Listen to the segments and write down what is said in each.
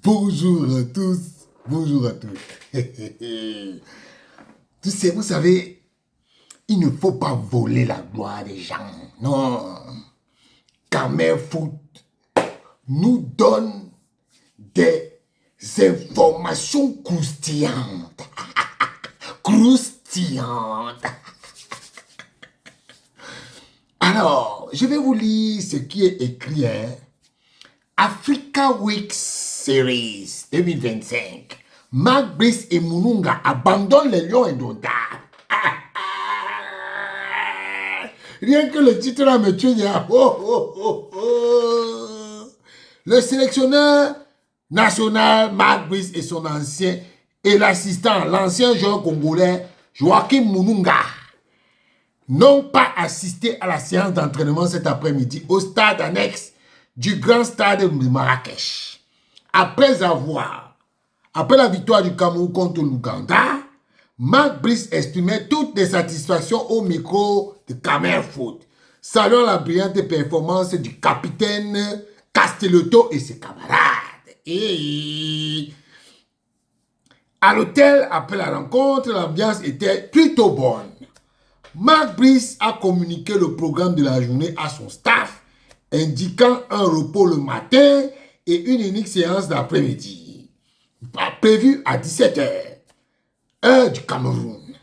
Bonjour à tous, bonjour à tous. Tu sais, vous savez, il ne faut pas voler la gloire des gens. Non. Kamer Foot nous donne des informations croustillantes. Croustillantes. Alors, je vais vous lire ce qui est écrit. Africa Week Series 2025. Mark Brice et Mununga abandonnent les Lions indomptables. Rien que le titre là me tue. Le sélectionneur national Mark Brice et son ancien et l'assistant, l'ancien joueur congolais Joachim Mununga, n'ont pas assisté à la séance d'entraînement cet après-midi au stade annexe du grand stade de Marrakech. Après la victoire du Cameroun contre l'Ouganda, Mark Brice exprimait toutes les satisfactions au micro de Kamer Foot, saluant la brillante performance du capitaine Castellotto et ses camarades. Et à l'hôtel, après la rencontre, l'ambiance était plutôt bonne. Mark Brice a communiqué le programme de la journée à son staff, indiquant un repos le matin et une unique séance d'après-midi, prévue à 17h, heure du Cameroun.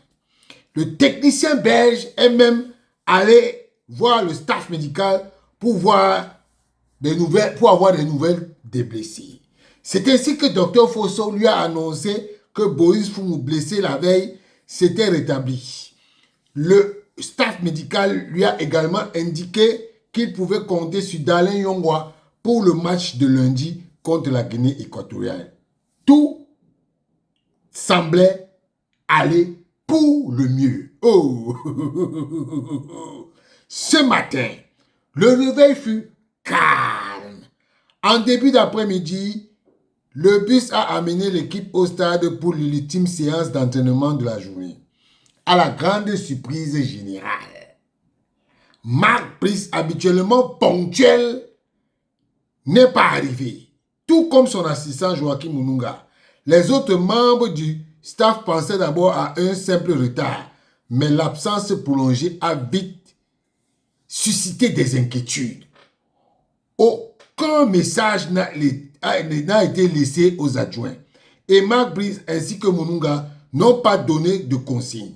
Le technicien belge est même allé voir le staff médical pour avoir des nouvelles des blessés. C'est ainsi que Dr Fosso lui a annoncé que Boris Foumou, blessé la veille, s'était rétabli. Le staff médical lui a également indiqué qu'il pouvait compter sur Dalen Yongwa pour le match de lundi contre la Guinée équatoriale. Tout semblait aller pour le mieux. Oh. Ce matin, le réveil fut calme. En début d'après-midi, le bus a amené l'équipe au stade pour l'ultime séance d'entraînement de la journée. À la grande surprise générale, Mark Brice, habituellement ponctuel, n'est pas arrivé. Tout comme son assistant Joachim Mununga. Les autres membres du staff pensaient d'abord à un simple retard, mais l'absence prolongée a vite suscité des inquiétudes. Aucun message n'a été laissé aux adjoints. Et Mark Brice ainsi que Mununga n'ont pas donné de consignes.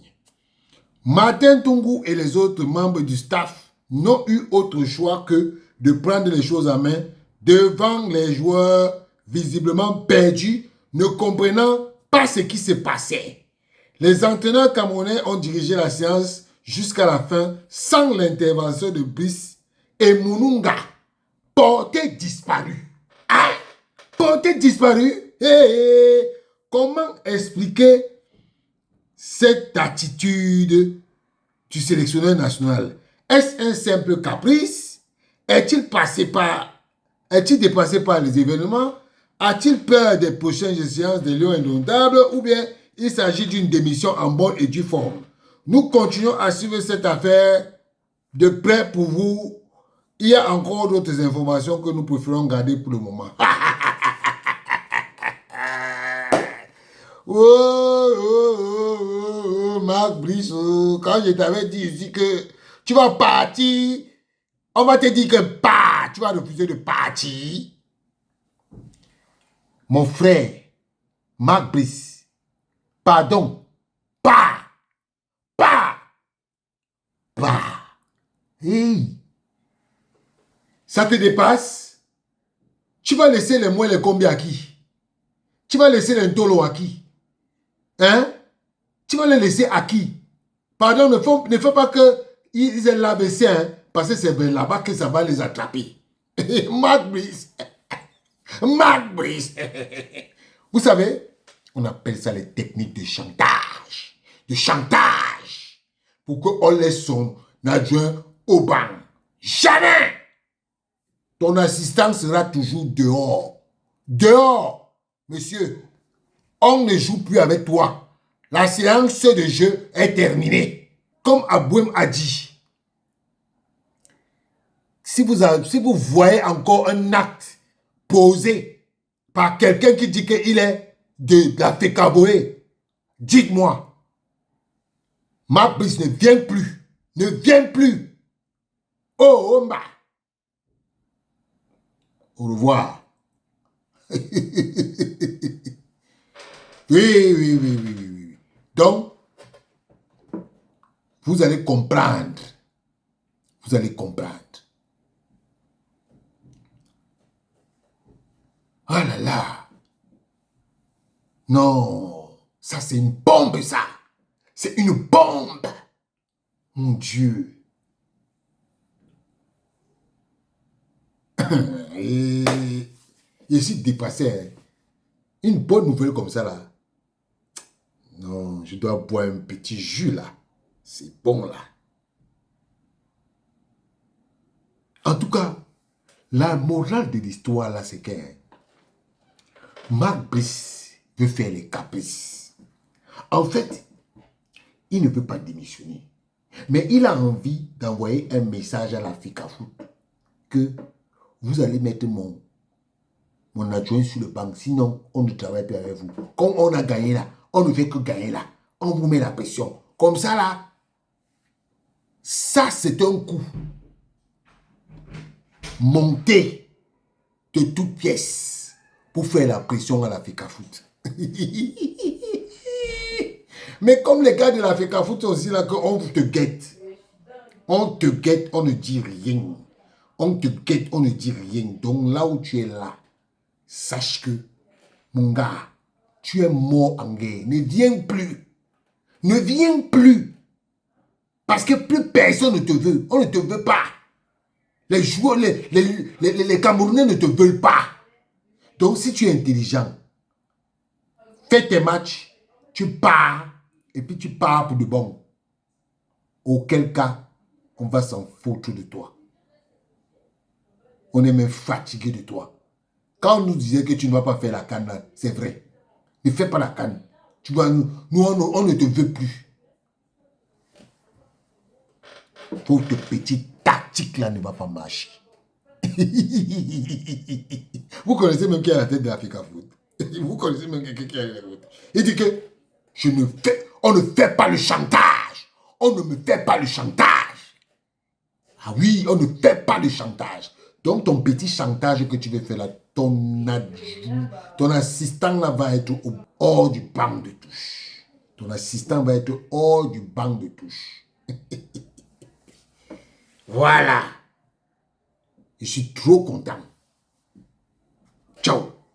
Martin Tungu et les autres membres du staff n'ont eu autre choix que de prendre les choses en main devant les joueurs visiblement perdus, ne comprenant pas ce qui se passait. Les entraîneurs camerounais ont dirigé la séance jusqu'à la fin sans l'intervention de Brice et Mununga, porté disparu. Ah, porté disparu. Comment expliquer cette attitude du sélectionneur national? Est-ce un simple caprice? Est-il dépassé par les événements? A-t-il peur des prochaines séances des Lions indomptables? Ou bien il s'agit d'une démission en bonne et due forme? Nous continuons à suivre cette affaire de près pour vous. Il y a encore d'autres informations que nous préférons garder pour le moment. Mark Brice, quand je t'avais dit ici que tu vas partir, on va te dire que tu vas refuser de partir. Mon frère, Mark Brice, pardon, hey, ça te dépasse? Tu vas laisser les moins les combien à qui? Tu vas laisser les tolo à qui? Hein? Tu vas les laisser à qui? Pardon, ne faut pas qu'ils aient l'ABC, hein, parce que c'est là-bas que ça va les attraper. Mark Brice. Mark Brice. Vous savez, on appelle ça les techniques de chantage. De chantage. Pour qu'on laisse son adjoint au banc. Jamais! Ton assistant sera toujours dehors. Dehors! Monsieur, on ne joue plus avec toi. La séance de jeu est terminée. Comme Abouem a dit. si vous voyez encore un acte posé par quelqu'un qui dit qu'il est de la Fécaboé, dites-moi. Marc Brice ne vient plus. Ne vient plus. Oh, Oma. Au revoir. Oui, oui, oui, oui, oui, oui. Donc, vous allez comprendre. Vous allez comprendre. Oh là là. Non. Ça, c'est une bombe, ça. C'est une bombe. Mon Dieu. Et je suis dépassé. Hein. Une bonne nouvelle comme ça, là. Non, je dois boire un petit jus, là. C'est bon, là. En tout cas, la morale de l'histoire, là, c'est que Marc Brice veut faire les caprices. En fait, il ne peut pas démissionner. Mais il a envie d'envoyer un message à la FECAFOOT que vous allez mettre mon adjoint sur le banc. Sinon, on ne travaille plus avec vous. Comme on a gagné là, on ne fait que gagner là. On vous met la pression. Comme ça là, ça c'est un coup monté de toutes pièces pour faire la pression à la FECAFOOT. Mais comme les gars de la FECAFOOT sont aussi là, qu'on te guette. On te guette, on ne dit rien. On te guette, on ne dit rien. Donc là où tu es là, sache que, mon gars, tu es mort en guerre. Ne viens plus. Ne viens plus. Parce que plus personne ne te veut. On ne te veut pas. Les joueurs, les Camerounais ne te veulent pas. Donc si tu es intelligent, fais tes matchs, tu pars, et puis tu pars pour de bon. Auquel cas, on va s'en foutre de toi. On est même fatigué de toi. Quand on nous disait que tu ne vas pas faire la canne, c'est vrai. Ne fais pas la canne. Tu vois, nous on ne te veut plus. Votre petite tactique là ne va pas marcher. Vous connaissez même qui est à la tête de la FECAFOOT. Vous connaissez même quelqu'un qui est à la tête. Il dit que on ne fait pas le chantage. On ne me fait pas le chantage. Ah oui, on ne fait pas le chantage. Donc ton petit chantage que tu veux faire là, ton assistant là va être hors du banc de touche. Ton assistant va être hors du banc de touche. Voilà. Je suis trop content.